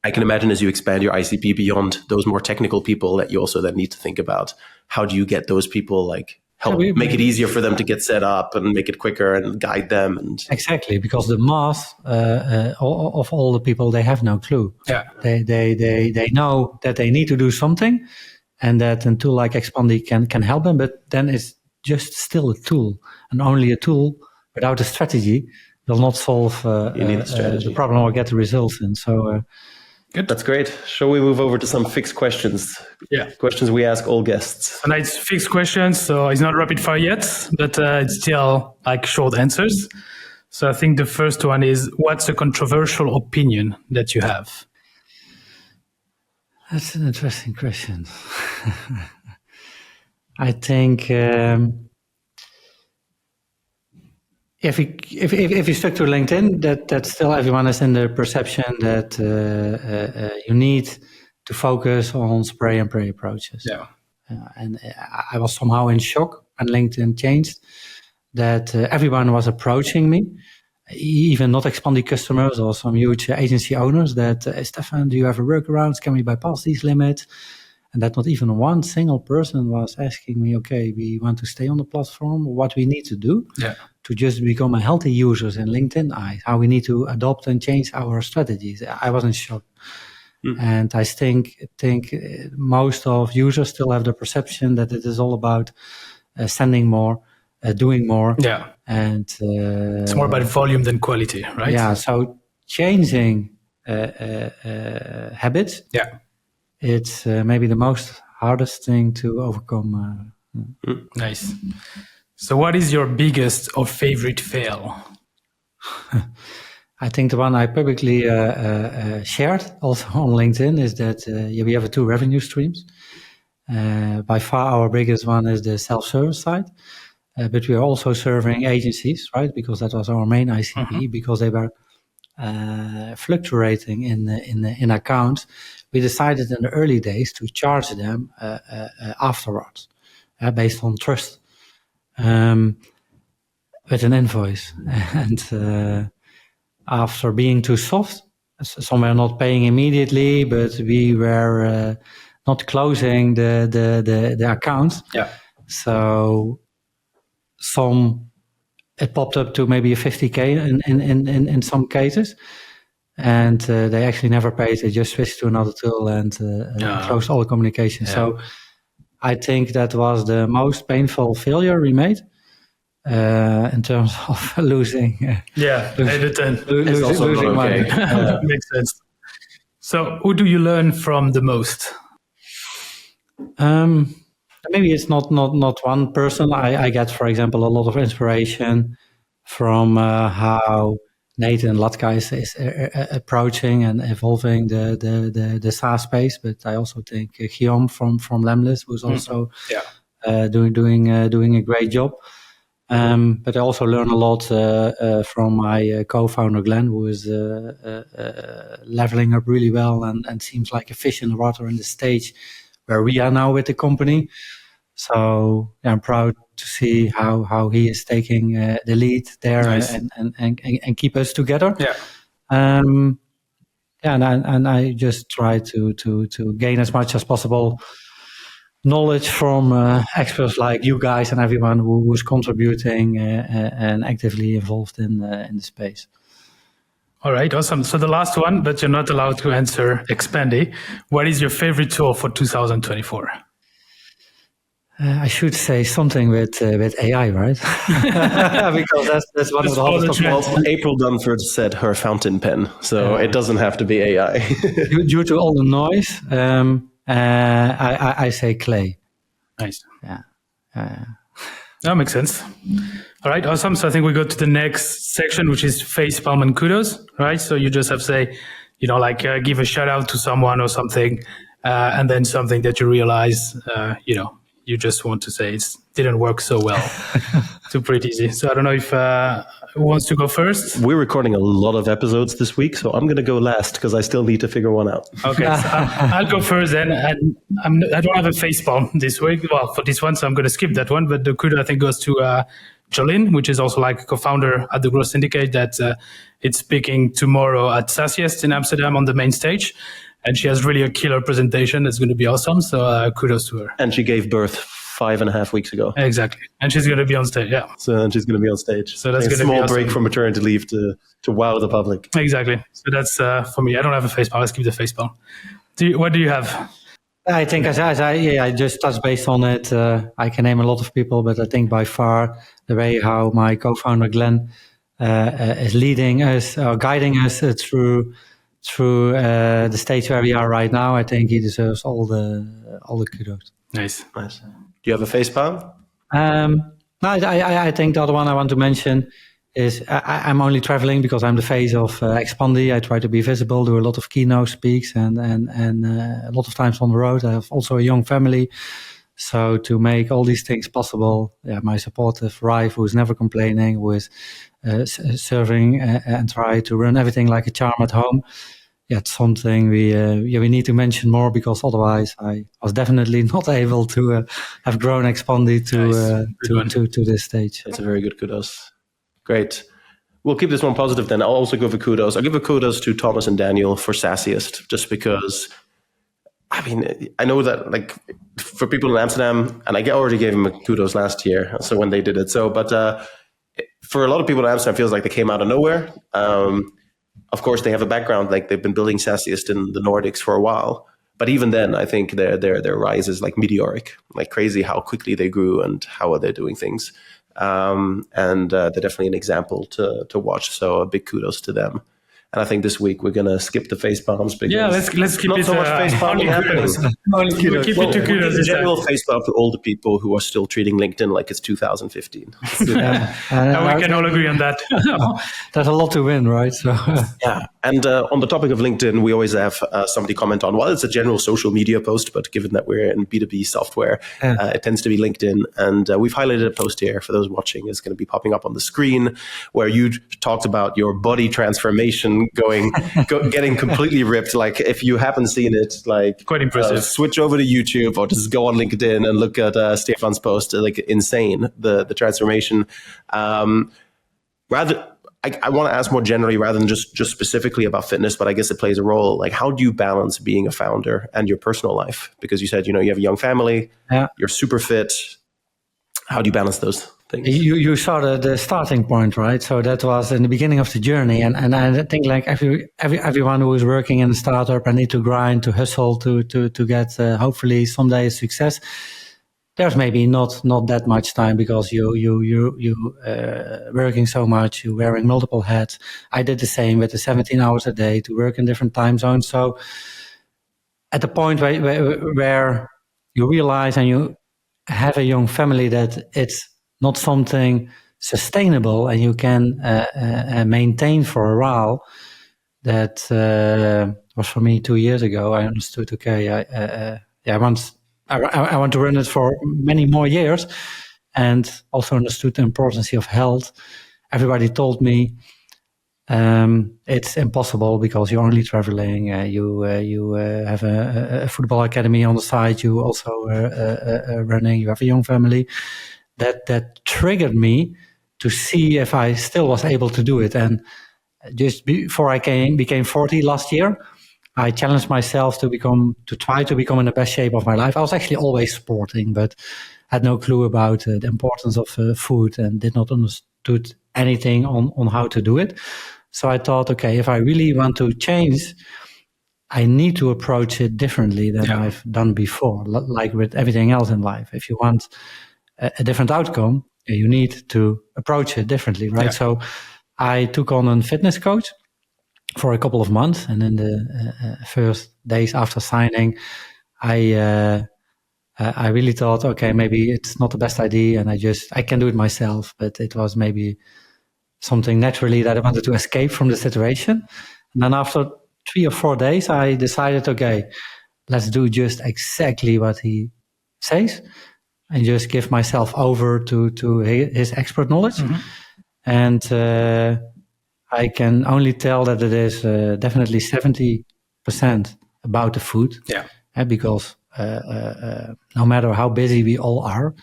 I can imagine as you expand your ICP beyond those more technical people that you also then need to think about how do you get those people make it easier for them to get set up and make it quicker and guide them. And exactly, because the mass of all the people, they have no clue. Yeah. They know that they need to do something and that a tool like Expandi can help them, but then it's just still a tool, and only a tool without a strategy will not solve the problem or get the results in. So good. That's great. Shall we move over to some fixed questions? Yeah. Questions we ask all guests. And it's fixed questions, so it's not rapid fire yet, but it's still like short answers. So I think the first one is, what's a controversial opinion that you have? That's an interesting question. I think if you stick to LinkedIn, that still everyone is in the perception that you need to focus on spray and pray approaches. Yeah. And I was somehow in shock when LinkedIn changed, that everyone was approaching me, even not Expandi customers or some huge agency owners, that, Stefan, do you have a workaround? Can we bypass these limits? And that not even one single person was asking me, okay, we want to stay on the platform, what we need to do to just become a healthy users in LinkedIn eyes, how we need to adopt and change our strategies. I was in shock. And I think most of users still have the perception that it is all about sending more, doing more. Yeah. And it's more about volume than quality, right? Yeah. So changing habits, it's maybe the most hardest thing to overcome. Nice. So what is your biggest or favorite fail? I think the one I publicly shared also on LinkedIn is that we have 2 revenue streams. By far our biggest one is the self-service side, but we are also serving agencies, right? Because that was our main ICP, because they were fluctuating in accounts. We decided in the early days to charge them afterwards, based on trust, with an invoice. And after being too soft, some were not paying immediately, but we were not closing the accounts. Yeah. So it popped up to maybe a 50K in some cases. And they actually never paid. They just switched to another tool and closed all the communication. Yeah. So I think that was the most painful failure we made in terms of losing. Losing money. Makes sense. So who do you learn from the most? Maybe it's not one person. I get, for example, a lot of inspiration from how Nathan Latka is approaching and evolving the SaaS space, but I also think Guillaume from Lemless, who's also doing a great job. But I also learn a lot from my co-founder Glenn, who is leveling up really well and seems like a fish in the water in the stage where we are now with the company. So I'm proud to see how he is taking the lead there. Nice. and keep us together. And I just try to gain as much as possible knowledge from experts like you guys and everyone who's contributing and actively involved in the space. All right, awesome. So the last one, but you're not allowed to answer Expandi. What is your favorite tool for 2024? I should say something with AI, right? Because that's one of the hottest. Well, April Dunford said her fountain pen, so it doesn't have to be AI. Due to all the noise, I say clay. Nice. Yeah. That makes sense. All right, awesome. So I think we go to the next section, which is facepalm and kudos, right? So you just have to say, give a shout out to someone or something, and then something that you realize, you just want to say it didn't work so well. So pretty easy. So I don't know if who wants to go first? We're recording a lot of episodes this week, so I'm going to go last because I still need to figure one out. Okay, so I'll go first then. And I don't have a facepalm this week, well, for this one, so I'm going to skip that one. But the kudo, I think, goes to Jolene, which is also like a co-founder at the Growth Syndicate that it's speaking tomorrow at SaaS in Amsterdam on the main stage. And she has really a killer presentation. It's going to be awesome. So kudos to her. And she gave birth 5.5 weeks ago. Exactly. And she's going to be on stage. Yeah. So she's going to be on stage. So that's going to be a small awesome. break from maternity leave to wow the public. Exactly. So that's for me. I don't have a facepalm. Let's keep the facepalm. What do you have? I think as I just touched base on it. I can name a lot of people, but I think by far the way how my co-founder Glenn is leading us, guiding us through the stage where we are right now, I think he deserves all the kudos. Nice. Do you have a facepalm? No, I think the other one I want to mention is I'm only traveling because I'm the face of Expandi. I try to be visible, do a lot of keynote speaks, and a lot of times on the road. I have also a young family. So to make all these things possible, my supportive wife, who is never complaining, who is serving and try to run everything like a charm at home. It's something we need to mention more, because otherwise I was definitely not able to have grown Expandi to this stage. That's a very good kudos. Great. We'll keep this one positive then. I'll also give a kudos. I'll give a kudos to Thomas and Daniel for Sassiest, just because, I know that for people in Amsterdam, and I already gave them a kudos last year, so when they did it. But for a lot of people in Amsterdam, it feels like they came out of nowhere. Of course, they have a background, they've been building Sassiest in the Nordics for a while. But even then, I think their rise is meteoric, crazy how quickly they grew and how they're doing things. And they're definitely an example to watch. So a big kudos to them. And I think this week we're going to skip the facepalms because let's keep not it so much facepalming happening. We'll keep it to Kudos. In general, facepalm to all the people who are still treating LinkedIn like it's 2015. And we can all agree on that. There's a lot to win, right? So yeah. And on the topic of LinkedIn, we always have somebody comment on, well, it's a general social media post, but given that we're in B2B software, it tends to be LinkedIn. And we've highlighted a post here for those watching. It's going to be popping up on the screen where you talked about your body transformation getting completely ripped. Like if you haven't seen it, like quite impressive. Switch over to YouTube or just go on LinkedIn and look at Stefan's post. Like insane, the transformation. I want to ask more generally rather than just specifically about fitness, but I guess it plays a role. Like, how do you balance being a founder and your personal life? Because you said, you have a young family, you're super fit. How do you balance those things? You saw the starting point, right? So that was in the beginning of the journey. And I think like everyone who is working in a startup and need to grind, to hustle, to get hopefully someday success, there's maybe not that much time because you working so much, you're wearing multiple hats. I did the same with the 17 hours a day to work in different time zones. So at the point where you realize and you have a young family that it's not something sustainable and you can maintain for a while, that was for me 2 years ago. I understood, I want to run it for many more years, and also understood the importance of health. Everybody told me it's impossible because you're only traveling. You have a football academy on the side. You also running. You have a young family. That triggered me to see if I still was able to do it. And just before I became 40 last year, I challenged myself to try to become in the best shape of my life. I was actually always sporting, but had no clue about the importance of food and did not understood anything on how to do it. So I thought, okay, if I really want to change, I need to approach it differently than I've done before, like with everything else in life. If you want a different outcome, you need to approach it differently, right? Yeah. So I took on a fitness coach for a couple of months, and in the first days after signing, I really thought, okay, maybe it's not the best idea, and I can do it myself. But it was maybe something naturally that I wanted to escape from the situation. And then after 3 or 4 days, I decided, okay, let's do just exactly what he says, and just give myself over to his expert knowledge. Mm-hmm. And I can only tell that it is definitely 70% about the food. Yeah. Because no matter how busy we all are,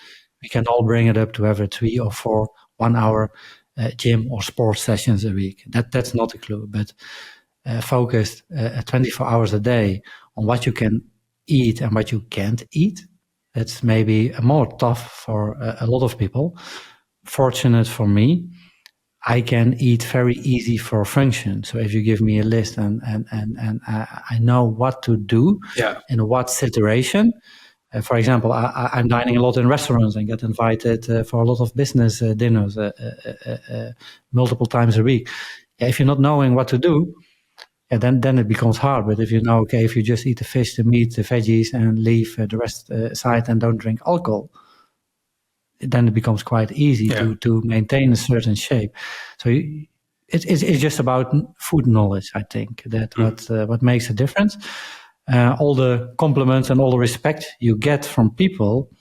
we can all bring it up to have 3 or 4 1-hour gym or sports sessions a week. That's not a clue, but focused 24 hours a day on what you can eat and what you can't eat. That's maybe more tough for a lot of people. Fortunate for me, I can eat very easy for function. So if you give me a list and I know what to do in what situation. For example, I'm dining a lot in restaurants and get invited for a lot of business dinners multiple times a week. If you're not knowing what to do, then it becomes hard. But if you know, okay, if you just eat the fish, the meat, the veggies, and leave the rest aside and don't drink alcohol, then it becomes quite easy to maintain a certain shape. So it's just about food knowledge, I think, that what makes a difference. All the compliments and all the respect you get from people,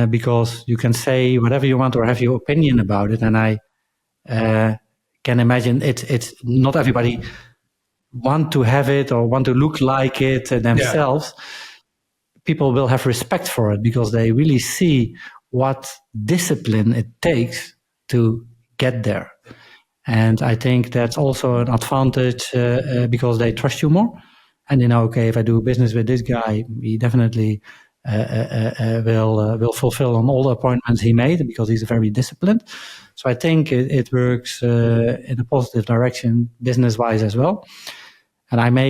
because you can say whatever you want or have your opinion about it. And I can imagine it's not everybody want to have it or want to look like it themselves. Yeah. People will have respect for it because they really see what discipline it takes to get there. And I think that's also an advantage because they trust you more. And you know, okay, if I do business with this guy, he definitely will fulfill on all the appointments he made because he's very disciplined. So I think it works in a positive direction business-wise as well. And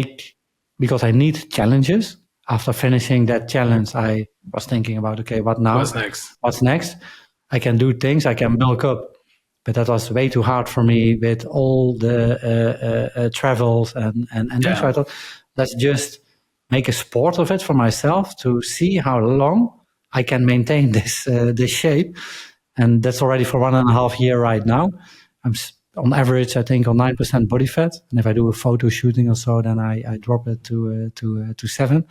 because I need challenges. After finishing that challenge, I was thinking about, okay, what now? What's next? I can do things. I can bulk up But that was way too hard for me with all the travels and things. So I thought, let's just make a sport of it for myself to see how long I can maintain this shape. And that's already for 1.5 years right now. I'm on average, I think, on 9% body fat. And if I do a photo shooting or so, then I drop it to 7.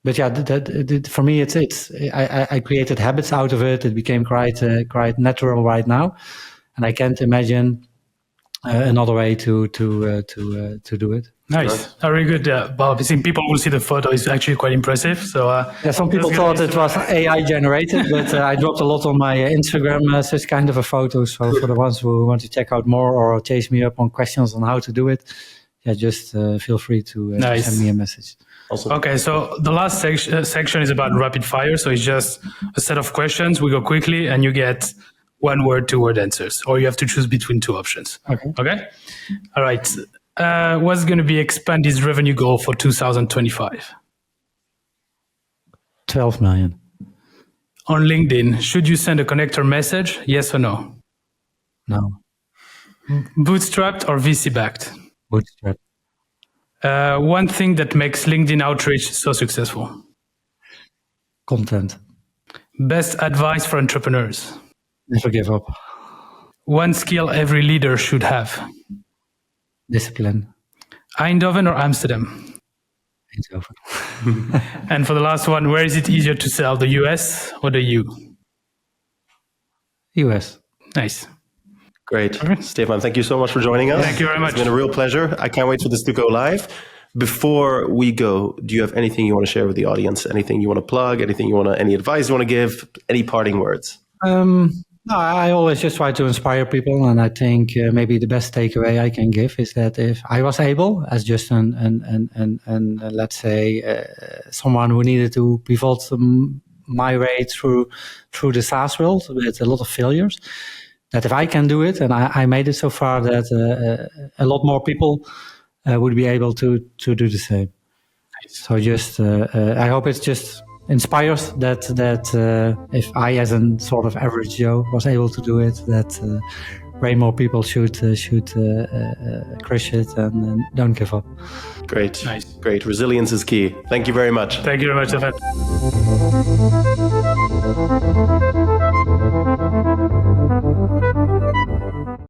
But yeah, for me, I created habits out of it. It became quite natural right now, and I can't imagine another way to do it. Nice, very good, Bob. I think people will see the photo; it's actually quite impressive. So some people thought it was AI generated, but I dropped a lot on my Instagram such kind of a photo. So for the ones who want to check out more or chase me up on questions on how to do it, just feel free to send me a message. Awesome. Okay, so the last section is about rapid fire. So it's just a set of questions. We go quickly and you get 1-word, 2-word answers, or you have to choose between 2 options. Okay? All right. What's going to be Expandi's revenue goal for 2025? 12 million. On LinkedIn, should you send a connector message? Yes or no? No. Bootstrapped or VC-backed? Bootstrapped. One thing that makes LinkedIn outreach so successful? Content. Best advice for entrepreneurs? Never give up. One skill every leader should have? Discipline. Eindhoven or Amsterdam? Eindhoven. And for the last one, where is it easier to sell, the US or the EU? US. Nice. Great. Stefan, thank you so much for joining us. Thank you very much. It's been a real pleasure. I can't wait for this to go live. Before we go, do you have anything you want to share with the audience? Anything you want to plug? Any advice you want to give? Any parting words? No, I always just try to inspire people. And I think maybe the best takeaway I can give is that if I was able, as just let's say someone who needed to pivot my way through the SaaS world with a lot of failures, that if I can do it, and I made it so far, that a lot more people would be able to do the same. Nice. So just, I hope it just inspires that if I, as a sort of average Joe, was able to do it, that way more people should crush it and don't give up. Great. Nice. Great. Resilience is key. Thank you very much. Thank you very much, Stefan.